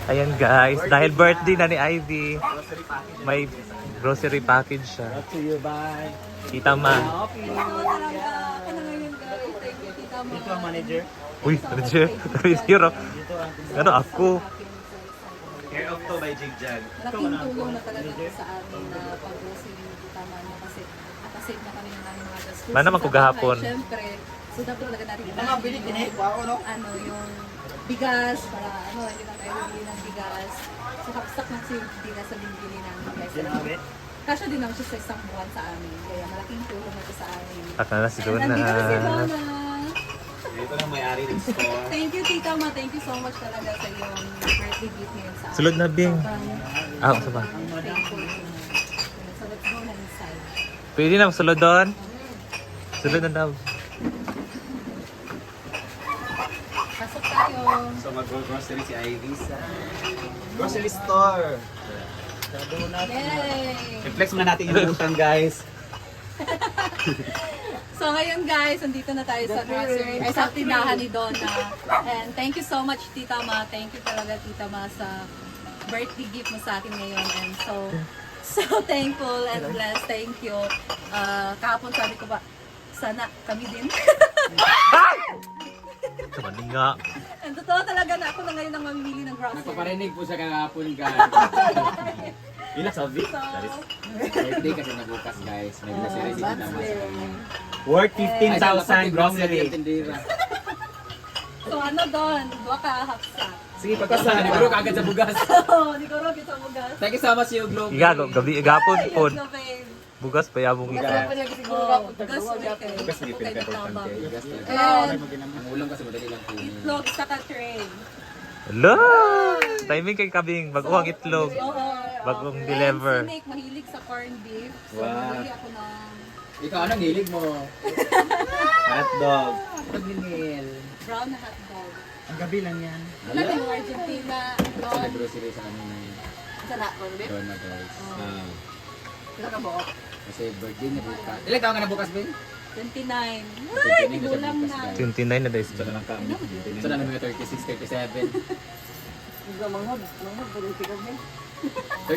Ayan guys, dahil birthday na ni Ivy, may grocery package siya. To you, bye. Tita Ma. Ako na ngayon guys. Thank you, Tita Ma. Ito ang manager. Uy, zero. Ano ako? Care of to by Jigjag. Malaking tulong na talaga ito sa amin na pag-grocery ni Tita Ma niya kasi nakasave na kami ng aming mga gastos. Mana man ko gahapon. Siyempre, so dapat talaga natin Bili din eh. Wow, no? ano yung bigas para ano hindi na tayo bibili ng bigas. So kapstak na si bigas sa bibili namin guys. Kasya din naman siya sa isang buwan sa amin. Kaya malaking tulong na ito sa amin. At na si And nandito na si Donna. Donna. Ito na may-ari ng store. Thank you, Tita Ma. Thank you so much talaga sa iyong birthday gift ngayon sa amin. Sulod na, Bing. Ah, sa ba? Thankful. So let's go na inside. Pwede na sulod doon. Sulod na daw. Pasok tayo. So mag-grocery si Ivy sa grocery store. Yay! I-flex muna natin yung utang, guys. So ngayon guys, andito na tayo sa grocery, ay sa tindahan ni Donna. And thank you so much Tita Ma. Thank you talaga Tita Ma sa birthday gift mo sa akin ngayon. And so thankful and blessed. Thank you. Kahapon sabi ko ba, sana kami din. Kamani nga. And totoo talaga na ako na ngayon ang mamimili ng grocery. Nagpaparinig po siya kahapon guys. Ilan sabi? So, Birthday kasi nabukas guys. May grocery si Tita Mas. Worth 15,000 grocery. so ano doon? Dua ka hapsa. Sige, pagkasan. Siguro kagad sa bugas. Oo, di ko rin kita bugas. Thank you so much you Globe. Igago, gabi, gapon Ay, po. yes, no, babe. Bugas pa yabong Oo, ika. bugas ulit eh. Bugas ulit, Okay, importante. tabang. And Ang ulam kasi madali lang po. itlog sa ka-tray. Hello! Timing kay Kabing, baguhang itlog. Oo. Bagong And deliver. si Nick, mahilig sa corned beef. So, Wow. bumili ako ng Ikaw anong hilig mo? Hotdog. Paglinil. brown na hotdog. Ang gabi lang yan. Wala din yung Argentina. Sa Doon. nag-grocery sa kanina. Sa na, corned beef? Doon na guys. Sila ka buo. Kasi birthday niya bukas. Ilang taon ka na bukas Ben? 29. Ay, gulang na. 29 na days. Ito na lang kami. So na naman 36, 37. 30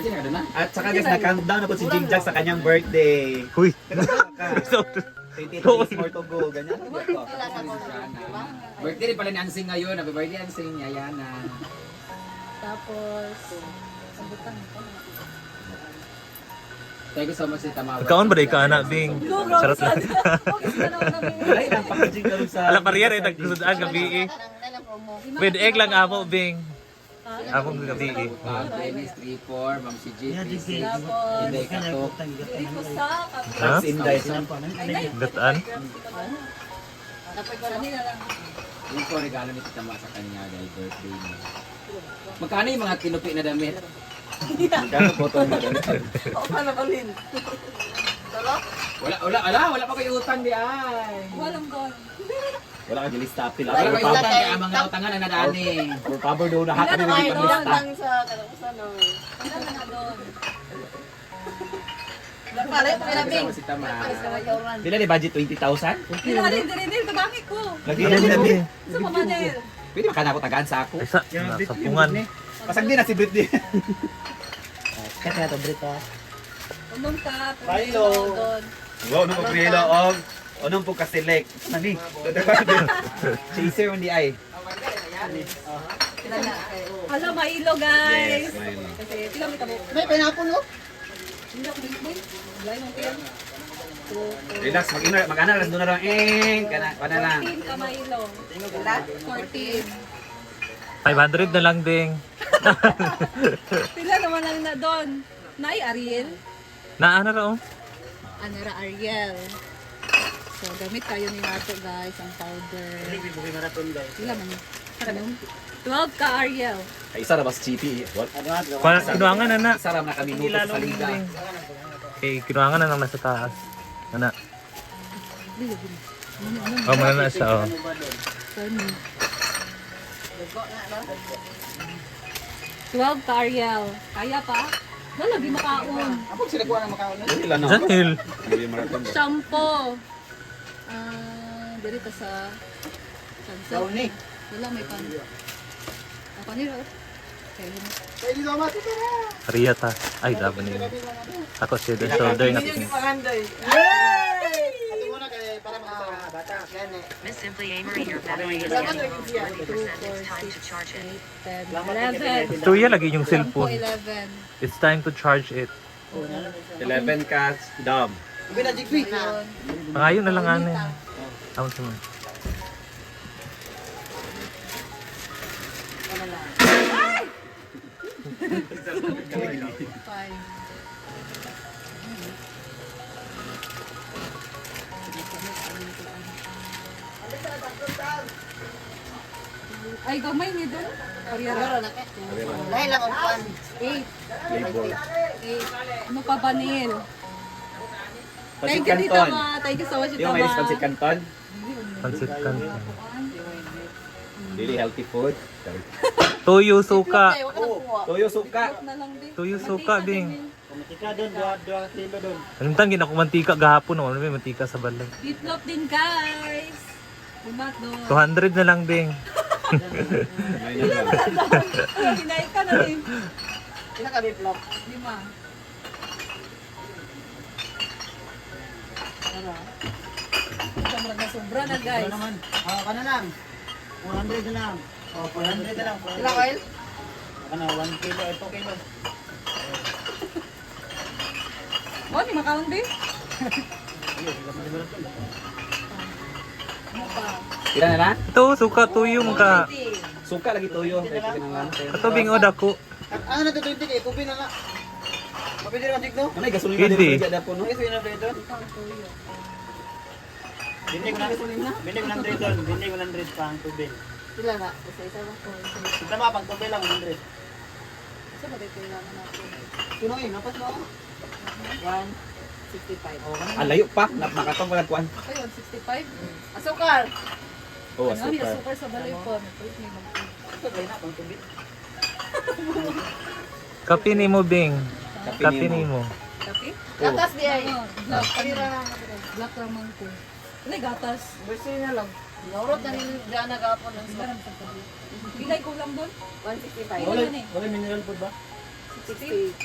na ka doon na? At saka guys, na-countdown na po si Jigjag sa kanyang birthday. Uy! 28 days more to go. Ganyan. Birthday rin pala ni Ansing ngayon. Happy birthday Ansing. Ayana. Tapos, sabutan ko. Thank you so much Tita Ma. Kaon ba day ka anak, Bing? Charot lang. Ay, lang packaging ka rin sa... Alam pa riyan, nagsusudaan gabi eh. With egg lang amo, Bing. Among gabi eh. Dennis 3-4, Ma'am si J. Tapos, Hindi ka to. Rico sa Ha? That's in guys. Dataan? Kanina lang. Yun po regalo ni Tita Ma sa kanya dahil birthday niya. Magkano yung mga tinupi na damit? Magkano po ito? Wala pa kayo utang di ay. Walang doon. Wala ka nilista apil. Wala pa kayo utang kaya mga utangan ang nadani. For cover daw na haka Wala nila na yung doon. panlista. Wala na doon. Kasama si Tama. Pila ni budget 20,000? Hindi rin. Tagamit ko. Lagi na din. Sa Mamanel. Pwede makana ko tagaan sa ako. Ay, sa pungan. Pasag din na si Britney. Unom ka. Hello. Doon. Wow, nung pagpilo og anong po ka-select? Nani? Chaser hindi ay. Hala, mailo guys. Yes, mailo. Kasi sila may tabo. May pineapple, no? Hindi ako bigay. Lay mong tiyan. Relax, mag-ana lang doon na lang. Kana lang. 14 ka mailo. 14. 500 na lang, Bing. Pila naman lang na doon. Nay, Ariel. Na ano raw? Anara Ariel. So, gamit kayo ni Nato guys, ang powder. Pila man. Anong? 12 ka Ariel. Ay, isa na ba si Chippy? What? Kinuangan na na. Isa na kami nuto sa liga. Okay, kinuangan na lang nasa taas. Ana. Oh, mana na siya, oh. Sorry. 12 ka Ariel. Kaya pa? Wala, di makaon. Ako sila kuha ng makaon. Ilan na? Janil. Hindi marathon ba? Shampoo. Dito sa... Sauni. Wala, may pan. Ako nila. Ria ta. Ay, laban niya. Ako shoulder shoulder na. Miss Simply Amory, your battery is getting low. 40%. It's time to charge it. 10, 11. Tuya lagi yung cellphone. 11. It's time to charge it. 11 cats, dom. Ayun. Pangayon na lang ano. Tawon sa mga. Five. Ay, gamay ni doon. Koreano. Dahil lang ang pan. 8. Label. 8. Ano pa ba, Neil? Pancit Thank you, Tita Canton. Ma. Thank you so much, Tita Yung Ma. may pancit canton. Pansit kan. Really healthy food. Tuyo suka. Toyo suka. Na lang din. Tuyo suka Mantika ding. Mantika doon, 2 kilo doon. Anong gina ko mantika gahapon no? Ano may mantika sa balay. Beefloaf din, guys. Bumat doon. 200 na lang ding. Hinay ka na rin. Ilan ka biplop? 5. Sobra na sobra na, guys. Naman. Ka na lang. 400 na lang. 400 na lang. Ilang oil? Ano, 1 kilo, 2 kilo. Oh, ni makaon din. Ano pa? Tira na na? Ito suka tuyo mga. Suka lagi toyo. Ato bingod ako. Ano na ito, 20 kay Kubi na nga. Mapili naman tigno? Ano yung gasolina Hindi. din ba po no? Ito yun ang doon. Bindi ko ng 100 doon. Bindi ko ng 100 pang tubig. Sila na. Isa-isa lang po. Ito mga pang tubig lang, 100. Isa ba dito kailangan natin? Tunoy, napas mo ako. 165. Ah, layo pa. Nakatong walang kuan. Okay, 165. Asukar! Oh, Ano, may asukar. asukar sa balay po. May Ito gaya na, pang tubig. Kape ni mo bing. Kape Kape ni ni mo. mo. kape? Gatas di ay. Black. Black raman ko. Ano yung gatas? Gusto na lang. Naurot na nila dyan nag-apon ng Meron sa tabi. Bilay ko lang doon? 165. Wala, Ilan eh? wala mineral food ba? 60.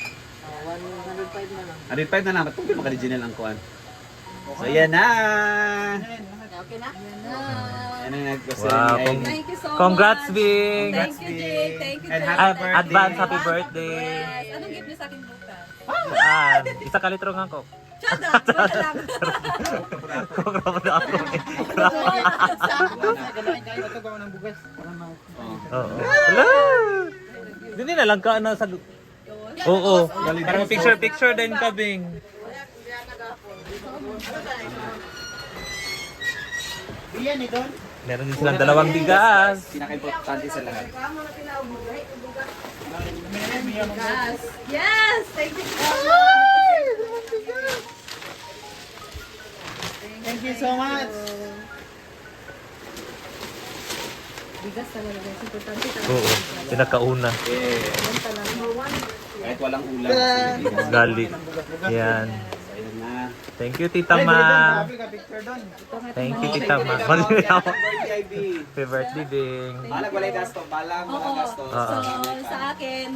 105 na lang. 105 na lang. Ba't kung maka-original ang kuan? So, yan na! Okay na? Yan na. Yan na nag-grocery Wow, ni Ivy. Thank you so Congrats much. Bing. Thank you, Jake. Thank you, And Jake. happy birthday. Advance happy birthday. Yes. Anong gift niyo sa akin bukas? Saan? Isa ka litro nga ko. Chada! Wala lang. Kung na ako. Ganahin kayo, ito gawa ng bugas. Para ma- Oo. Hello! Hindi na lang ka na sa... Oo. Parang picture din ka, Bing. Iyan ni Don. Meron din silang dalawang bigas. Pinaka-importante sa lahat. Yes! Yes! Thank you so much! Thank you so much. Bigas talaga guys. Importante talaga. Oo. Pinakauna. Yeah. Yan talaga. Kahit walang ulam. sige, bigas. Gali. Yan. So, ayun na. Thank you, Tita Ma. Happy ka picture Don. Thank you, Tita Ma. Happy birthday, Ivy. Happy birthday, Bing. Balang walay gasto. Balang Oo. walang gasto. So, sa akin,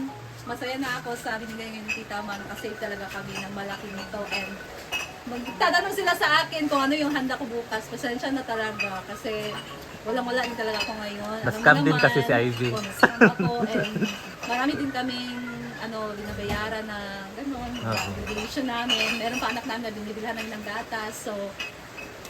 masaya na ako sa binigay ngayon ni Tita Ma. Nakasave talaga kami ng malaki nito. And magtatanong sila sa akin kung ano yung handa ko bukas. Pasensya na talaga kasi walang-wala din talaga ako ngayon. Na-scam Alam mo din naman, kasi si Ivy. Na-scam ako and marami din kaming binabayaran na gano'n, obligation namin. Meron pa anak namin na binibilhan namin ng gatas. So,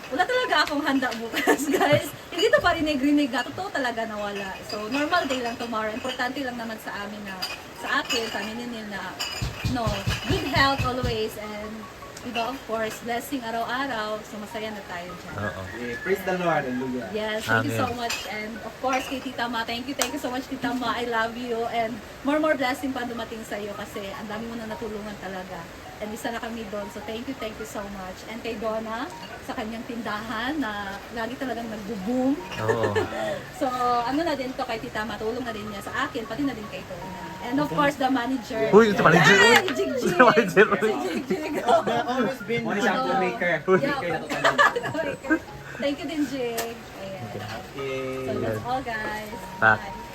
wala talaga akong handa bukas, guys. Hindi to parinig-rinig na. Totoo talaga nawala. So, normal day lang tomorrow. Importante lang naman sa amin na, sa akin, sa amin nil na, good health always. And, diba, of course, blessing araw-araw. So, masaya na tayo dyan. Oo. Yeah, praise the Lord. Hallelujah. Yes, thank you so Amen. much. And of course, kay Tita Ma, thank you so much, Tita Ma. I love you. And more blessing pa dumating sa iyo kasi ang dami mo na natulungan talaga. And isa na kami doon. So thank you so much. And kay Donna, sa kanyang tindahan na lagi talagang nagbo-boom. Oo. So ano na din to kay Tita Ma, tulong na din niya sa akin, pati na din kay Donna. And of course, the manager. Uy, si manager. Ay, Jigjig. Si manager. Si Jigjig. Always been. Muna siya ang filmmaker. Filmmaker na to. Thank you din, Jig. Ayan. Okay. So that's all, guys. Bye. Bye.